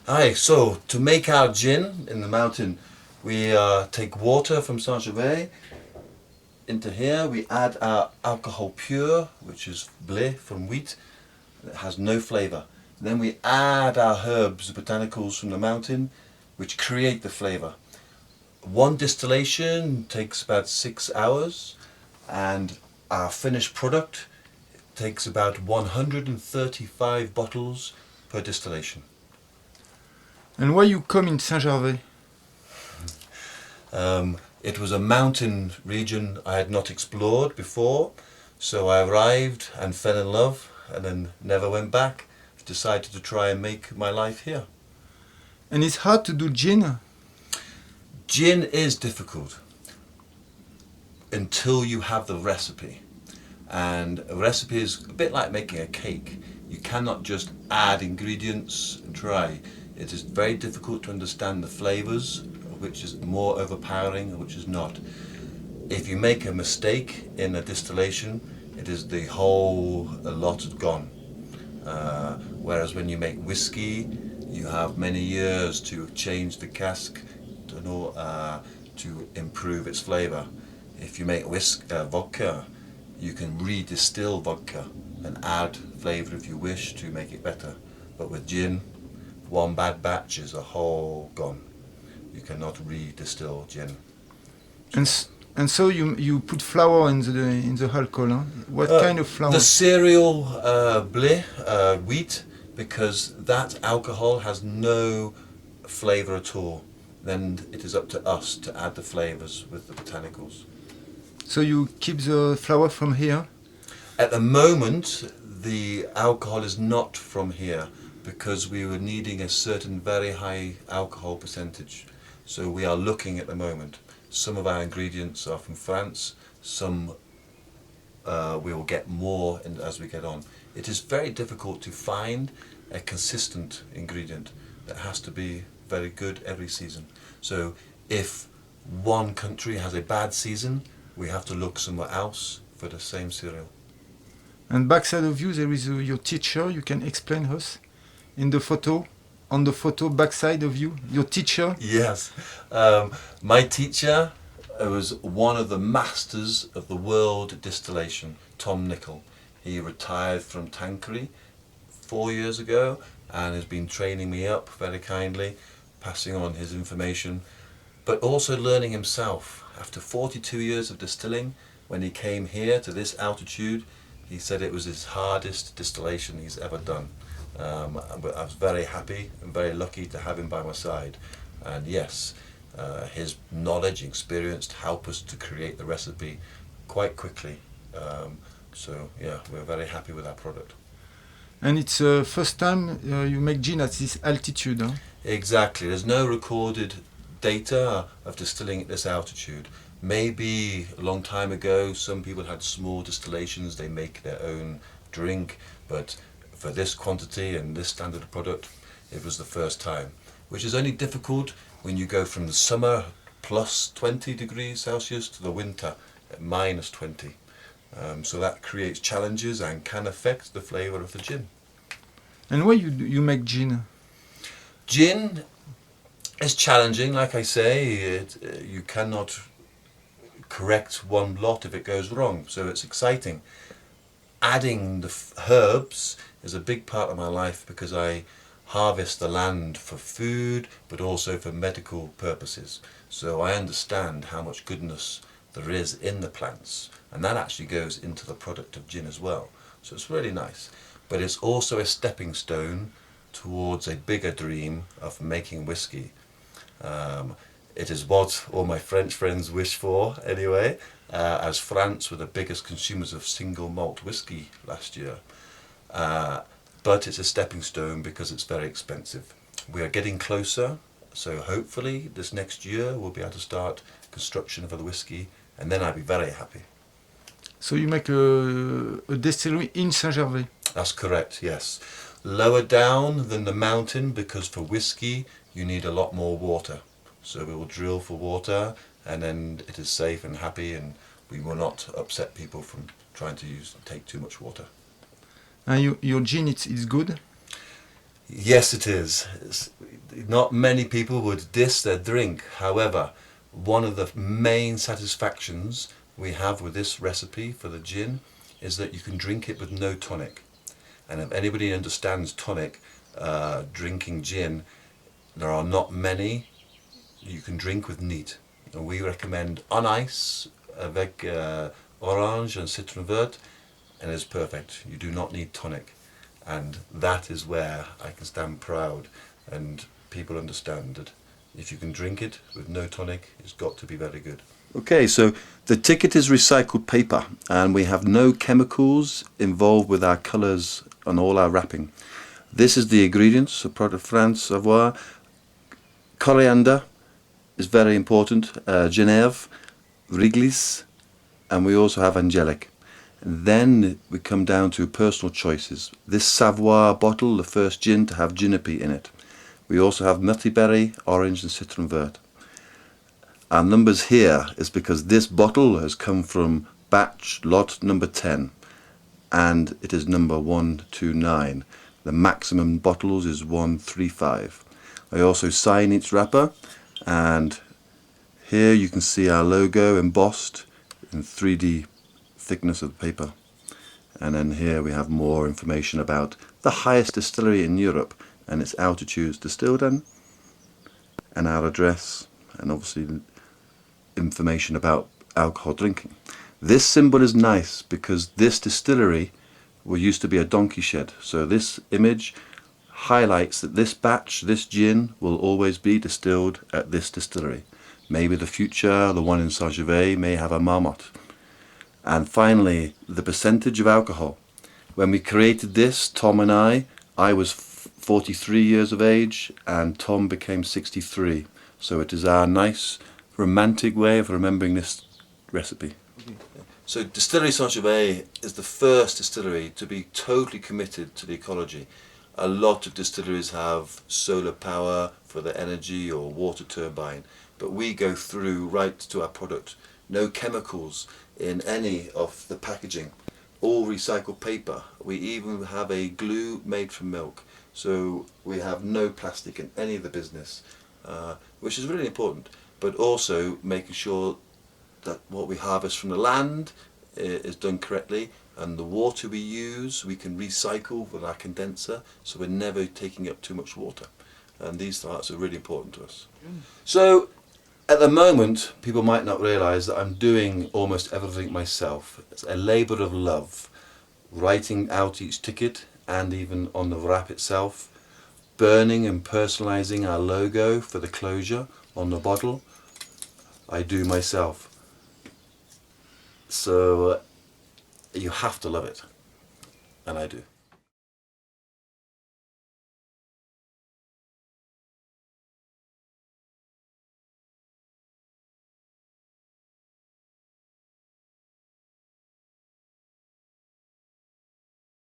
Hi, so to make our gin in the mountain, we take water from Saint-Gervais into here. We add our alcohol pure, which is blé from wheat. It has no flavour. Then we add our herbs, botanicals from the mountain, which create the flavour. One distillation takes about 6 hours, and our finished product takes about 135 bottles per distillation. And why you come in Saint-Gervais? It was a mountain region I had not explored before, so I arrived and fell in love and then never went back. Decided to try and make my life here. And it's hard to do gin? Gin is difficult until you have the recipe. And a recipe is a bit like making a cake. You cannot just add ingredients and try. It is very difficult to understand the flavours, which is more overpowering and which is not. If you make a mistake in a distillation, it is the whole lot gone. Whereas when you make whiskey, you have many years to change the cask to improve its flavour. If you make vodka, you can redistill vodka and add flavour if you wish to make it better. But with gin, one bad batch is a whole gone. You cannot redistill gin. And so you put flour in the alcohol, huh? What kind of flour? The cereal blé, wheat, because that alcohol has no flavour at all. Then it is up to us to add the flavours with the botanicals. So you keep the flour from here? At the moment, the alcohol is not from here because we were needing a certain very high alcohol percentage. So we are looking at the moment. Some of our ingredients are from France, some we will get more as we get on. It is very difficult to find a consistent ingredient that has to be very good every season. So if one country has a bad season, we have to look somewhere else for the same cereal. And backside of you there is your teacher. You can explain us in the photo. On the photo backside of you, your teacher. Yes, my teacher was one of the masters of the world distillation, Tom Nicol. He retired from Tanqueray 4 years ago and has been training me up very kindly, passing on his information, but also learning himself. After 42 years of distilling, when he came here to this altitude, he said it was his hardest distillation he's ever done. But I was very happy and very lucky to have him by my side. And yes, his knowledge and experience help us to create the recipe quite quickly. So yeah, we're very happy with our product. And it's the first time you make gin at this altitude, huh? Exactly. There's no recorded data of distilling at this altitude. Maybe a long time ago, some people had small distillations, they make their own drink, but for this quantity and this standard of product, it was the first time, which is only difficult when you go from the summer plus 20 degrees Celsius to the winter at minus 20. So that creates challenges and can affect the flavour of the gin. And why you make gin? Gin is challenging, like I say, you cannot correct one lot if it goes wrong, so it's exciting. Adding the herbs is a big part of my life because I harvest the land for food but also for medical purposes. So I understand how much goodness there is in the plants, and that actually goes into the product of gin as well. So it's really nice. But it's also a stepping stone towards a bigger dream of making whiskey. It is what all my French friends wish for anyway, as France were the biggest consumers of single malt whiskey last year. But it's a stepping stone because it's very expensive. We are getting closer, so hopefully this next year we'll be able to start construction of the whiskey, and then I'll be very happy. So you make a distillery in Saint-Gervais? That's correct, yes. Lower down than the mountain because for whiskey you need a lot more water. So we will drill for water, and then it is safe and happy, and we will not upset people from trying to take too much water. And your gin, it's good? Yes, it is. Not many people would diss their drink. However, one of the main satisfactions we have with this recipe for the gin is that you can drink it with no tonic. And if anybody understands tonic, drinking gin, there are not many you can drink with neat. And we recommend on ice avec orange and citron vert, and it's perfect. You do not need tonic. And that is where I can stand proud and people understand that if you can drink it with no tonic, it's got to be very good. Okay, so the ticket is recycled paper and we have no chemicals involved with our colours and all our wrapping. This is the ingredients of Product France Savoie. Coriander is very important, Genève, Riglis, and we also have Angelic. And then we come down to personal choices. This Savoie bottle, the first gin to have Ginapi in it. We also have mulberry, orange and citron vert. Our numbers here is because this bottle has come from batch lot number 10 and it is number 129. The maximum bottles is 135. I also sign each wrapper, and here you can see our logo embossed in 3D thickness of the paper. And then here we have more information about the highest distillery in Europe and its altitudes distilled in, and our address, and obviously information about alcohol drinking. This symbol is nice because this distillery used to be a donkey shed, so this image highlights that this batch, this gin, will always be distilled at this distillery. Maybe the future, the one in Saint-Gervais, may have a marmot. And finally, the percentage of alcohol. When we created this, Tom and I was 43 years of age and Tom became 63. So it is our nice romantic way of remembering this recipe. So Distillery Saint-Gervais is the first distillery to be totally committed to the ecology. A lot of distilleries have solar power for their energy or water turbine, but we go through right to our product. No chemicals in any of the packaging, all recycled paper. We even have a glue made from milk, so we have no plastic in any of the business, which is really important, but also making sure that what we harvest from the land is done correctly, and the water we use we can recycle with our condenser, so we're never taking up too much water, and these parts are really important to us. So at the moment people might not realise that I'm doing almost everything myself. It's a labour of love, writing out each ticket and even on the wrap itself, burning and personalising our logo for the closure on the bottle, I do myself. So you have to love it, and I do.